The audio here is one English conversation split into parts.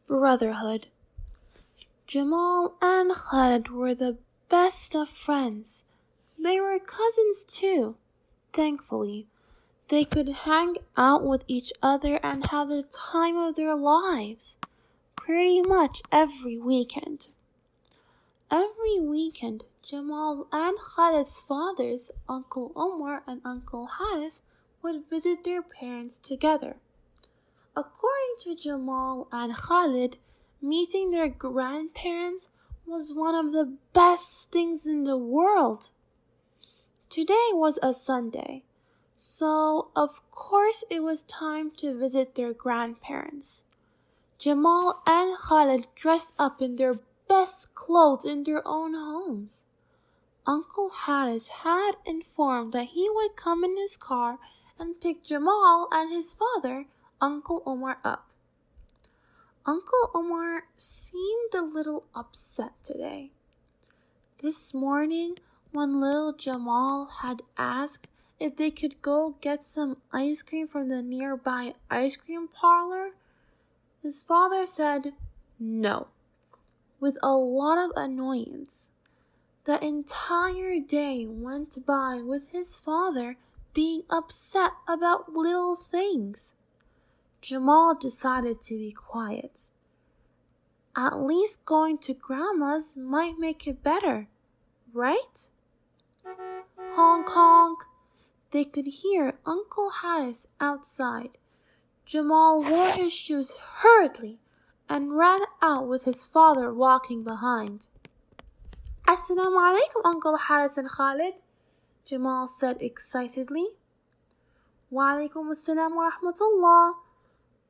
Brotherhood. Jamal and Khalid were the best of friends. They were cousins too. Thankfully, they could hang out with each other and have the time of their lives pretty much every weekend. Every weekend, Jamal and Khalid's fathers, Uncle Umar and Uncle Haris, would visit their parents together. According to Jamal and Khalid, meeting their grandparents was one of the best things in the world. Today was a Sunday, so of course it was time to visit their grandparents. Jamal and Khalid dressed up in their best clothes in their own homes. Uncle Haris had informed that he would come in his car and pick Jamal and his father, Uncle Umar, up. Uncle Umar seemed a little upset today. This morning, when little Jamal had asked if they could go get some ice cream from the nearby ice cream parlor, his father said no, with a lot of annoyance. The entire day went by with his father being upset about little things. Jamal decided to be quiet. At least going to Grandma's might make it better, right? Honk honk. They could hear Uncle Haris outside. Jamal wore his shoes hurriedly and ran out with his father walking behind. Assalamu alaikum, Uncle Haris and Khalid, Jamal said excitedly. Wa alaikum assalam wa rahmatullah,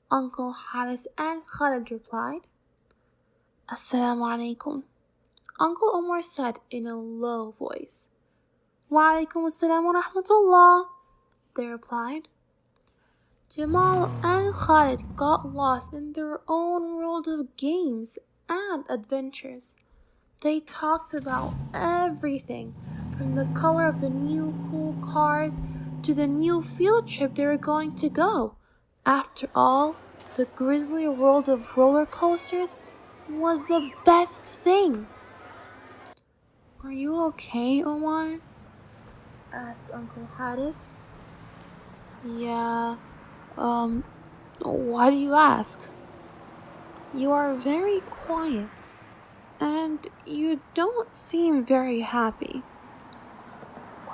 Uncle Haris and Khalid replied. Assalamu alaikum, Uncle Umar said in a low voice. Wa alaikum assalam wa rahmatullah, they replied. Jamal and Khalid got lost in their own world of games and adventures. They talked about everything, from the color of the new cool cars to the new field trip they were going to go. After all, the grisly world of roller coasters was the best thing. Are you okay, Omar? Asked Uncle Haris. Yeah, why do you ask? You are very quiet, and you don't seem very happy.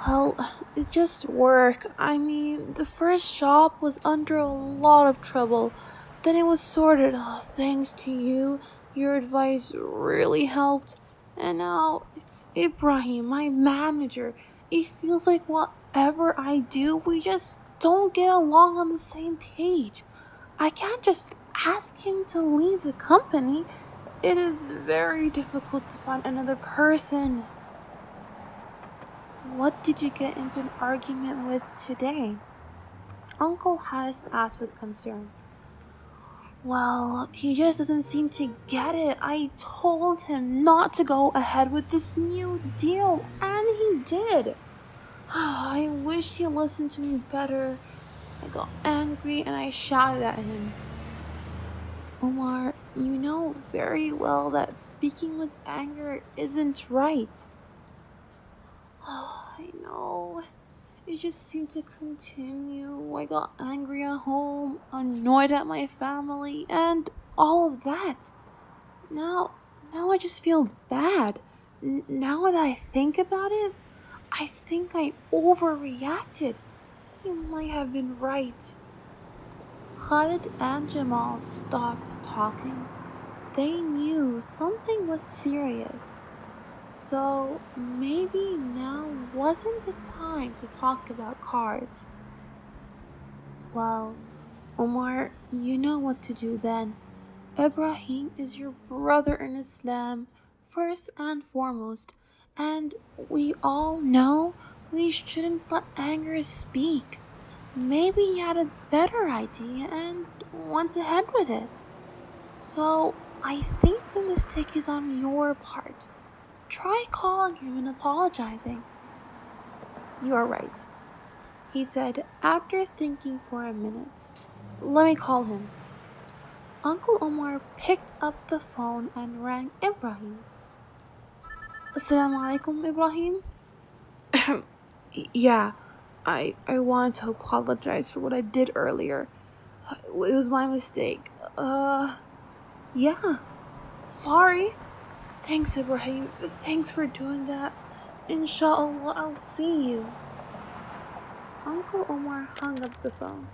Well, it's just work. I mean, the first job was under a lot of trouble. Then it was sorted. Thanks to you, your advice really helped. And now it's Ibrahim, my manager. It feels like whatever I do, we just don't get along on the same page. I can't just ask him to leave the company. It is very difficult to find another person. What did you get into an argument with today? Uncle Haris asked with concern. Well, he just doesn't seem to get it. I told him not to go ahead with this new deal, and he did. I wish he listened to me better. I got angry and I shouted at him. Omar, you know very well that speaking with anger isn't right. I know. It just seemed to continue. I got angry at home, annoyed at my family, and all of that. Now I just feel bad. Now that I think about it, I think I overreacted. He might have been right. Khalid and Jamal stopped talking. They knew something was serious. So maybe now wasn't the time to talk about cars. Well, Omar, you know what to do then. Ibrahim is your brother in Islam, first and foremost, and we all know we shouldn't let anger speak. Maybe he had a better idea and went ahead with it. So I think the mistake is on your part. Try calling him and apologizing. You are right, he said after thinking for a minute. Let me call him. Uncle Omar picked up the phone and rang Ibrahim. Assalamu alaikum, Ibrahim. Yeah, I wanted to apologize for what I did earlier. It was my mistake. Yeah, sorry. Thanks, Ibrahim. Thanks for doing that. Inshallah, I'll see you. Uncle Omar hung up the phone.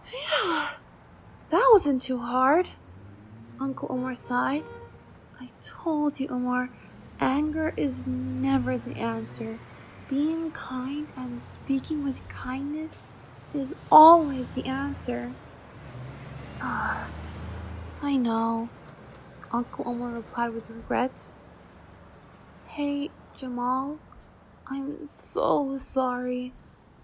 Phew, that wasn't too hard. Uncle Omar sighed. I told you, Omar, anger is never the answer. Being kind and speaking with kindness is always the answer. Ah, I know, Uncle Omar replied with regret. Hey, Jamal, I'm so sorry.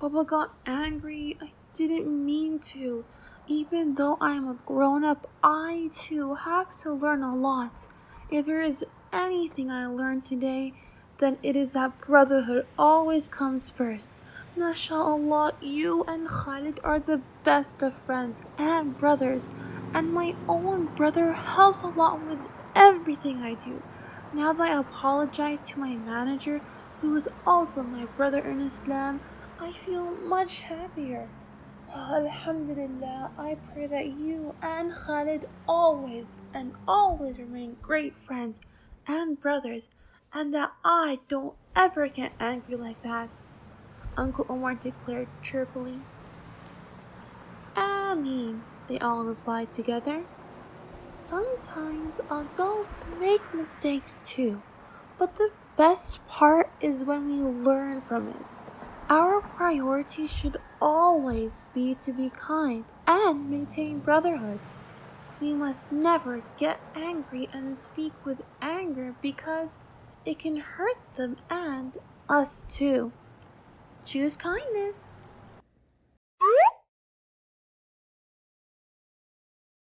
Papa got angry. I didn't mean to. Even though I'm a grown up, I too have to learn a lot. If there is anything I learned today, then it is that brotherhood always comes first. MashaAllah, you and Khalid are the best of friends and brothers, and my own brother helps a lot with everything I do. Now that I apologize to my manager, who is also my brother in Islam, I feel much happier. Alhamdulillah, I pray that you and Khalid always and always remain great friends and brothers, and that I don't ever get angry like that, Uncle Omar declared cheerfully. Ameen, they all replied together. Sometimes adults make mistakes too, but the best part is when we learn from it. Our priority should always be to be kind and maintain brotherhood. We must never get angry and speak with anger because it can hurt them and us too. Choose kindness.